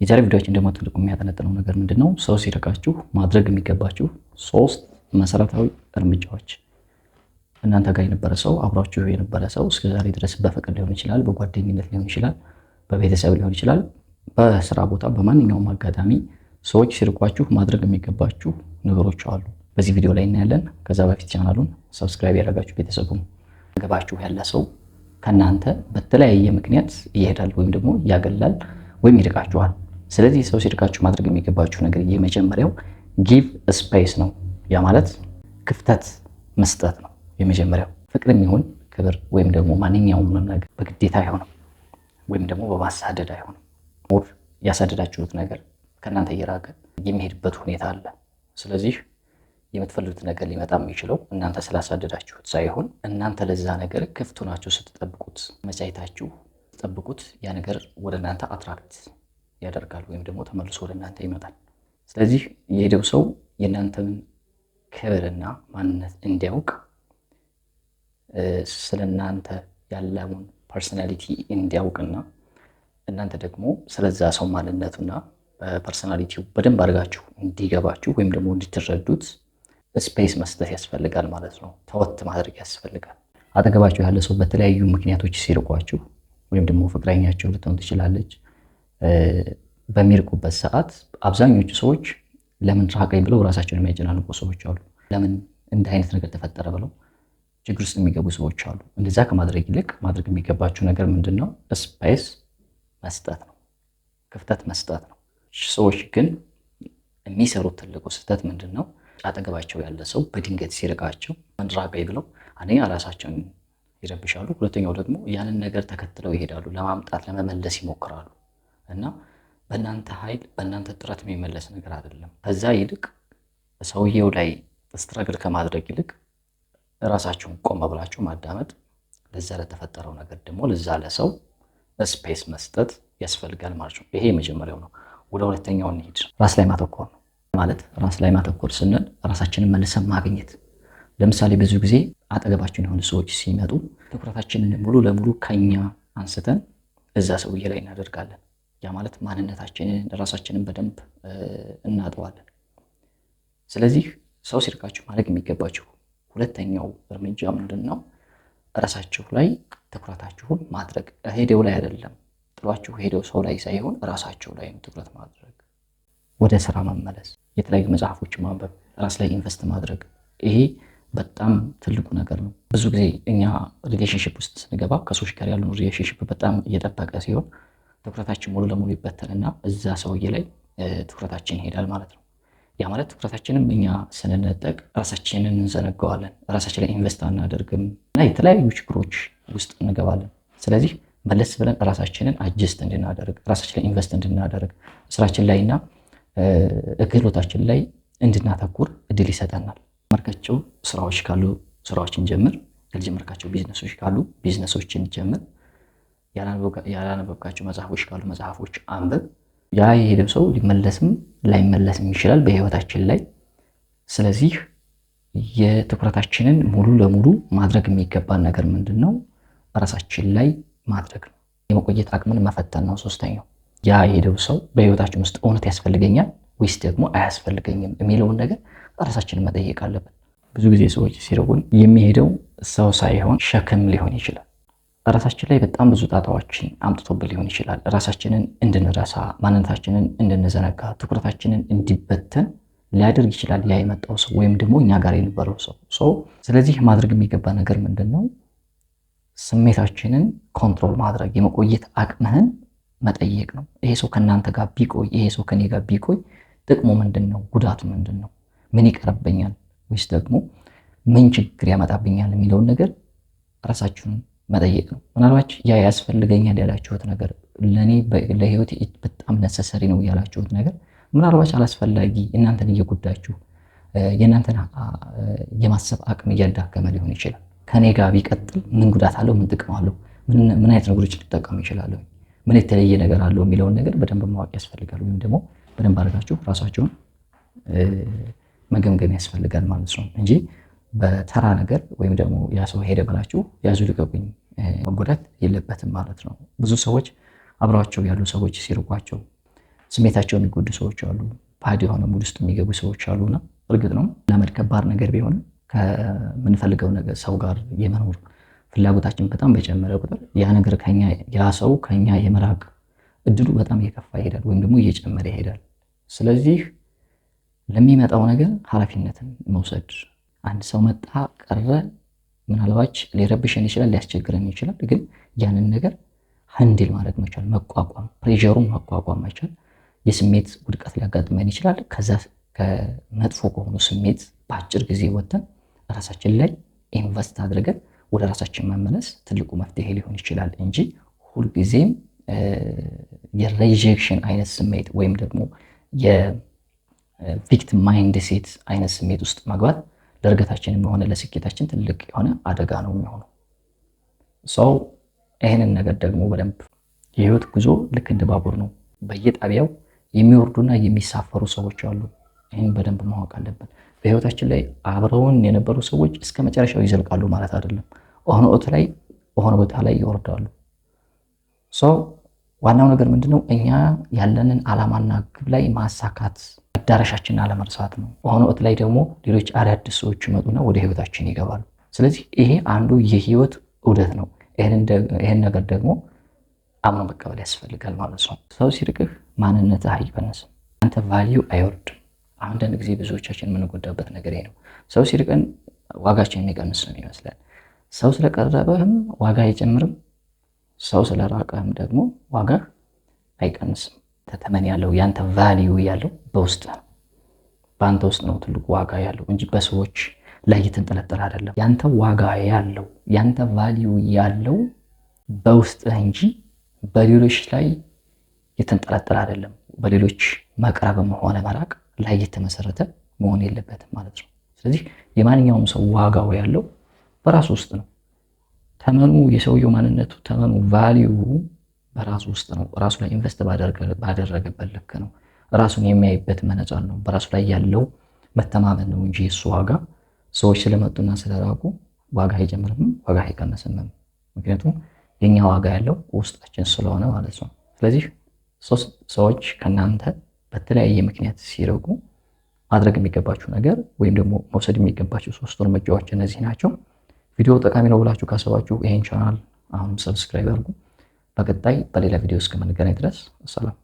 የዛሬ ቪዲዮአችን ደግሞ ትልቁ የሚያጠነጥነው ነገር ምንድነው? ሰው ሲርቃችሁ ማድረግ የሚገባችሁ 3 መሰረታዊ እርምጃዎች። እናንተ ጋር የነበረ ሰው አብሯችሁ የነበረ ሰው እስከዛሬ ድረስ በፍቅር ሊሆን ይችላል፣ በጓደኝነት ሊሆን ይችላል፣ በቤተሰብ ሊሆን ይችላል፣ በስራ ቦታ በማንኛውም አጋጣሚ ሰዎች ሲርቋችሁ ማድረግ የሚገባችሁ ነገሮች አሉ። በዚህ ቪዲዮ ላይ እናያለን። ከዛ በፊት ቻናሉን ሰብስክራይብ ያደረጋችሁ ቤተሰቡን ገባችሁ ያለ ሰው ከናንተ በተለያየ ምክንያት ይሄዳል ወይም ደግሞ ያገላል ወይም ይርቃችኋል። ስለዚህ ሰው ሲርቃችሁ ማድረግ የሚገባችሁ ነገር የመጀመሪያው ጊቭ ስፔስ ነው። ያ ማለት ክፍተት መስጠት ነው። የመጀመሪያው ፍቅርም ይሁን ክብር ወይም ደግሞ ማንኛውም ነገር በግዴታ አይሆንም ወይም ደግሞ በማሳደድ አይሆንም። ሞር ያሳደዳችሁት ነገር ከእናንተ እየራቀ የሚሄድበት ሁኔታ አለ። ስለዚህ የምትፈልጉት ነገር ሊመጣ የሚችለው እናንተ ስላሳደዳችሁት ሳይሆን እናንተ ለዛ ነገር ክፍት ሆናችሁ ስትጠብቁት መቻይታችሁ ስትጠብቁት ያ ነገር ወደ እናንተ አትራክት ያደርጋል ወይም ደግሞ ተመልሶ ወደ እናንተ ይመጣል። ስለዚህ የሄደው ሰው የእናንተን ክብርና ማንነት እንዲያውቅ ስለ እናንተ ያለውን ፐርሰናሊቲ እንዲያውቅና እናንተ ደግሞ ስለዛ ሰው ማንነቱና ፐርሰናሊቲው በደንብ አድርጋችሁ እንዲገባችሁ ወይም ደግሞ እንድትረዱት ስፔስ መስጠት ያስፈልጋል ማለት ነው። ተወት ማድረግ ያስፈልጋል። አጠገባችሁ ያለ ሰው በተለያዩ ምክንያቶች ሲርቋችሁ ወይም ደግሞ ፍቅረኛቸው ልትሆን ትችላለች። በሚርቁበት ሰዓት አብዛኞቹ ሰዎች ለምን ራቀኝ ብለው ራሳቸውን የሚያጨናንቁ ሰዎች አሉ። ለምን እንደ አይነት ነገር ተፈጠረ ብለው ችግር ውስጥ የሚገቡ ሰዎች አሉ። እንደዛ ከማድረግ ይልቅ ማድረግ የሚገባችሁ ነገር ምንድን ነው? ስፔስ መስጠት ነው። ክፍተት መስጠት ነው። ሰዎች ግን የሚሰሩት ትልቁ ስህተት ምንድን ነው? አጠገባቸው ያለ ሰው በድንገት ሲርቃቸው ራቀኝ ብለው አንደኛ ራሳቸውን ይረብሻሉ። ሁለተኛው ደግሞ ያንን ነገር ተከትለው ይሄዳሉ፣ ለማምጣት ለመመለስ ይሞክራሉ እና በእናንተ ኃይል በእናንተ ጥረት የሚመለስ ነገር አይደለም። ከዛ ይልቅ ሰውየው ላይ ስትራግል ከማድረግ ይልቅ ራሳችሁን ቆም ብላችሁ ማዳመጥ፣ ለዛ ለተፈጠረው ነገር ደግሞ ለዛ ለሰው ስፔስ መስጠት ያስፈልጋል ማለት ነው። ይሄ የመጀመሪያው ነው። ወደ ሁለተኛው እንሂድ። ራስ ላይ ማተኮር ነው ማለት ራስ ላይ ማተኮር ስንል ራሳችንን መልሰን ማግኘት። ለምሳሌ ብዙ ጊዜ አጠገባችን የሆኑ ሰዎች ሲመጡ ትኩረታችንን ሙሉ ለሙሉ ከኛ አንስተን እዛ ሰውዬ ላይ እናደርጋለን። ያ ማለት ማንነታችንን ራሳችንን በደንብ እናጠዋለን። ስለዚህ ሰው ሲርቃችሁ ማድረግ የሚገባችሁ ሁለተኛው እርምጃ ምንድን ነው? ራሳችሁ ላይ ትኩረታችሁን ማድረግ። ሄደው ላይ አይደለም፣ ጥሏችሁ ሄደው ሰው ላይ ሳይሆን ራሳችሁ ላይ ትኩረት ማድረግ። ወደ ስራ መመለስ፣ የተለያዩ መጽሐፎችን ማንበብ፣ ራስ ላይ ኢንቨስት ማድረግ። ይሄ በጣም ትልቁ ነገር ነው። ብዙ ጊዜ እኛ ሪሌሽንሽፕ ውስጥ ስንገባ ከሰዎች ጋር ያሉን ሪሌሽንሽፕ በጣም እየጠበቀ ሲሆን ትኩረታችን ሙሉ ለሙሉ ይበተንና እዛ ሰውዬ ላይ ትኩረታችን ይሄዳል ማለት ነው። ያ ማለት ትኩረታችንም እኛ ስንነጠቅ ራሳችንን እንዘነጋዋለን፣ ራሳችን ላይ ኢንቨስት አናደርግም እና የተለያዩ ችግሮች ውስጥ እንገባለን። ስለዚህ መለስ ብለን ራሳችንን አጀስት እንድናደርግ፣ ራሳችን ላይ ኢንቨስት እንድናደርግ፣ ስራችን ላይና ክህሎታችን ላይ እንድናተኩር እድል ይሰጠናል። መርካቸው ስራዎች ካሉ ስራዎችን ጀምር፣ ያልጀመርካቸው ቢዝነሶች ካሉ ቢዝነሶችን ጀምር፣ ያላነበብካቸው መጽሐፎች ካሉ መጽሐፎች አንብብ። ያ የሄደው ሰው ሊመለስም ላይመለስም ይችላል በህይወታችን ላይ። ስለዚህ የትኩረታችንን ሙሉ ለሙሉ ማድረግ የሚገባን ነገር ምንድን ነው? ራሳችን ላይ ማድረግ ነው። የመቆየት አቅምን መፈተን ነው ሶስተኛው። ያ የሄደው ሰው በህይወታችን ውስጥ እውነት ያስፈልገኛል ወይስ ደግሞ አያስፈልገኝም የሚለውን ነገር ራሳችንን መጠየቅ አለብን። ብዙ ጊዜ ሰዎች ሲርቁን የሚሄደው ሰው ሳይሆን ሸክም ሊሆን ይችላል። ራሳችን ላይ በጣም ብዙ ጣጣዎችን አምጥቶብን ሊሆን ይችላል። ራሳችንን እንድንረሳ፣ ማንነታችንን እንድንዘነጋ፣ ትኩረታችንን እንዲበተን ሊያደርግ ይችላል ያ የመጣው ሰው ወይም ደግሞ እኛ ጋር የነበረው ሰው። ስለዚህ ማድረግ የሚገባ ነገር ምንድን ነው? ስሜታችንን ኮንትሮል ማድረግ፣ የመቆየት አቅምህን መጠየቅ ነው። ይሄ ሰው ከእናንተ ጋር ቢቆይ፣ ይሄ ሰው ከኔ ጋር ቢቆይ ጥቅሙ ምንድን ነው? ጉዳቱ ምንድን ነው? ምን ይቀርበኛል ወይስ ደግሞ ምን ችግር ያመጣብኛል የሚለውን ነገር ራሳችሁን መጠየቅ ነው። ምናልባት ያ ያስፈልገኛል ያላችሁት ነገር ለእኔ ለህይወት በጣም ነሰሰሪ ነው ያላችሁት ነገር ምናልባት አላስፈላጊ እናንተን እየጎዳችሁ የእናንተን የማሰብ አቅም እያዳከመ ሊሆን ይችላል። ከኔ ጋር ቢቀጥል ምን ጉዳት አለው? ምን ጥቅም አለው? ምን አይነት ነገሮች ሊጠቀሙ ይችላሉ? ምን የተለየ ነገር አለው የሚለውን ነገር በደንብ ማወቅ ያስፈልጋል። ወይም ደግሞ በደንብ አድርጋችሁ ራሳችሁን መገምገም ያስፈልጋል ማለት ነው እንጂ በተራ ነገር ወይም ደግሞ ያ ሰው ሄደ ብላችሁ ያዙ ልቀቁኝ መጎዳት የለበትም ማለት ነው። ብዙ ሰዎች አብረዋቸው ያሉ ሰዎች ሲርቋቸው ስሜታቸው የሚጎዱ ሰዎች አሉ። ባድ የሆነ ሙድ ውስጥ የሚገቡ ሰዎች አሉና እርግጥ ነው ለመድ ከባድ ነገር ቢሆንም ከምንፈልገው ነገር ሰው ጋር የመኖር ፍላጎታችን በጣም በጨመረ ቁጥር ያ ሰው ከኛ የመራቅ እድሉ በጣም እየከፋ ይሄዳል፣ ወይም ደግሞ እየጨመረ ይሄዳል። ስለዚህ ለሚመጣው ነገር ኃላፊነትን መውሰድ። አንድ ሰው መጣ ቀረ ምናልባች ሊረብሽን ይችላል፣ ሊያስቸግረን ይችላል። ግን ያንን ነገር ሃንድል ማድረግ መቻል፣ መቋቋም፣ ፕሬሸሩን መቋቋም መቻል። የስሜት ውድቀት ሊያጋጥመን ይችላል። ከዛ ከመጥፎ ከሆኑ ስሜት በአጭር ጊዜ ወጥተን ራሳችን ላይ ኢንቨስት አድርገን ወደ ራሳችን መመለስ ትልቁ መፍትሄ ሊሆን ይችላል እንጂ ሁልጊዜም የሬጀክሽን አይነት ስሜት ወይም ደግሞ የቪክቲም ማይንድ ሴት አይነት ስሜት ውስጥ መግባት ለእድገታችንም ሆነ ለስኬታችን ትልቅ የሆነ አደጋ ነው የሚሆነው። ሰው ይህንን ነገር ደግሞ በደንብ የህይወት ጉዞ ልክ እንደ ባቡር ነው። በየጣቢያው የሚወርዱና የሚሳፈሩ ሰዎች አሉ። ይህን በደንብ ማወቅ አለብን። በህይወታችን ላይ አብረውን የነበሩ ሰዎች እስከ መጨረሻው ይዘልቃሉ ማለት አይደለም። ሆነ ቦታ ላይ ይወርዳሉ። ዋናው ነገር ምንድነው? እኛ ያለንን ዓላማና ግብ ላይ ማሳካት፣ መዳረሻችንን አለመርሳት ነው። ሆነ ወቅት ላይ ደግሞ ሌሎች አዳዲስ ሰዎች ይመጡና ወደ ህይወታችን ይገባሉ። ስለዚህ ይሄ አንዱ የህይወት ዑደት ነው። ይሄን ነገር ደግሞ አምኖ መቀበል ያስፈልጋል ማለት ነው። ሰው ሲርቅህ ማንነትህ አይቀንስም፣ አንተ ቫልዩ አይወርድም። አንዳንድ ጊዜ ብዙዎቻችን የምንጎዳበት ነገር ይሄ ነው። ሰው ሲርቀን ዋጋችን የሚቀንስ ነው ይመስላል። ሰው ስለቀረበህም ዋጋ አይጨምርም፣ ሰው ስለራቀህም ደግሞ ዋጋ አይቀንስም። ተተመን ያለው ያንተ ቫልዩ ያለው በውስጥ ነው፣ በአንተ ውስጥ ነው ትልቁ ዋጋ ያለው እንጂ በሰዎች ላይ የተንጠለጠለ አይደለም። ያንተ ዋጋ ያለው ያንተ ቫልዩ ያለው በውስጥህ እንጂ በሌሎች ላይ የተንጠለጠለ አይደለም። በሌሎች መቅረብም ሆነ መራቅ ላይ የተመሰረተ መሆን የለበትም ማለት ነው። ስለዚህ የማንኛውም ሰው ዋጋው ያለው በራሱ ውስጥ ነው። ተመኑ፣ የሰውየው ማንነቱ ተመኑ፣ ቫልዩ በራሱ ውስጥ ነው። ራሱ ላይ ኢንቨስት ባደረገበት ልክ ነው። ራሱን የሚያይበት መነጽር ነው። በራሱ ላይ ያለው መተማመን ነው እንጂ እሱ ዋጋ ሰዎች ስለመጡና ስለራቁ ዋጋ አይጨምርም፣ ዋጋ አይቀንስም። ምክንያቱም የኛ ዋጋ ያለው ውስጣችን ስለሆነ ማለት ነው። ስለዚህ ሰዎች ከእናንተ በተለያየ ምክንያት ሲርቁ ማድረግ የሚገባችሁ ነገር ወይም ደግሞ መውሰድ የሚገባችሁ 3 እርምጃዎች እነዚህ ናቸው። ቪዲዮ ጠቃሚ ነው ብላችሁ ካሰባችሁ ይሄን ቻናል አሁንም ሰብስክራይብ አድርጉ። በቀጣይ በሌላ ቪዲዮ እስከምንገናኝ ድረስ ሰላም።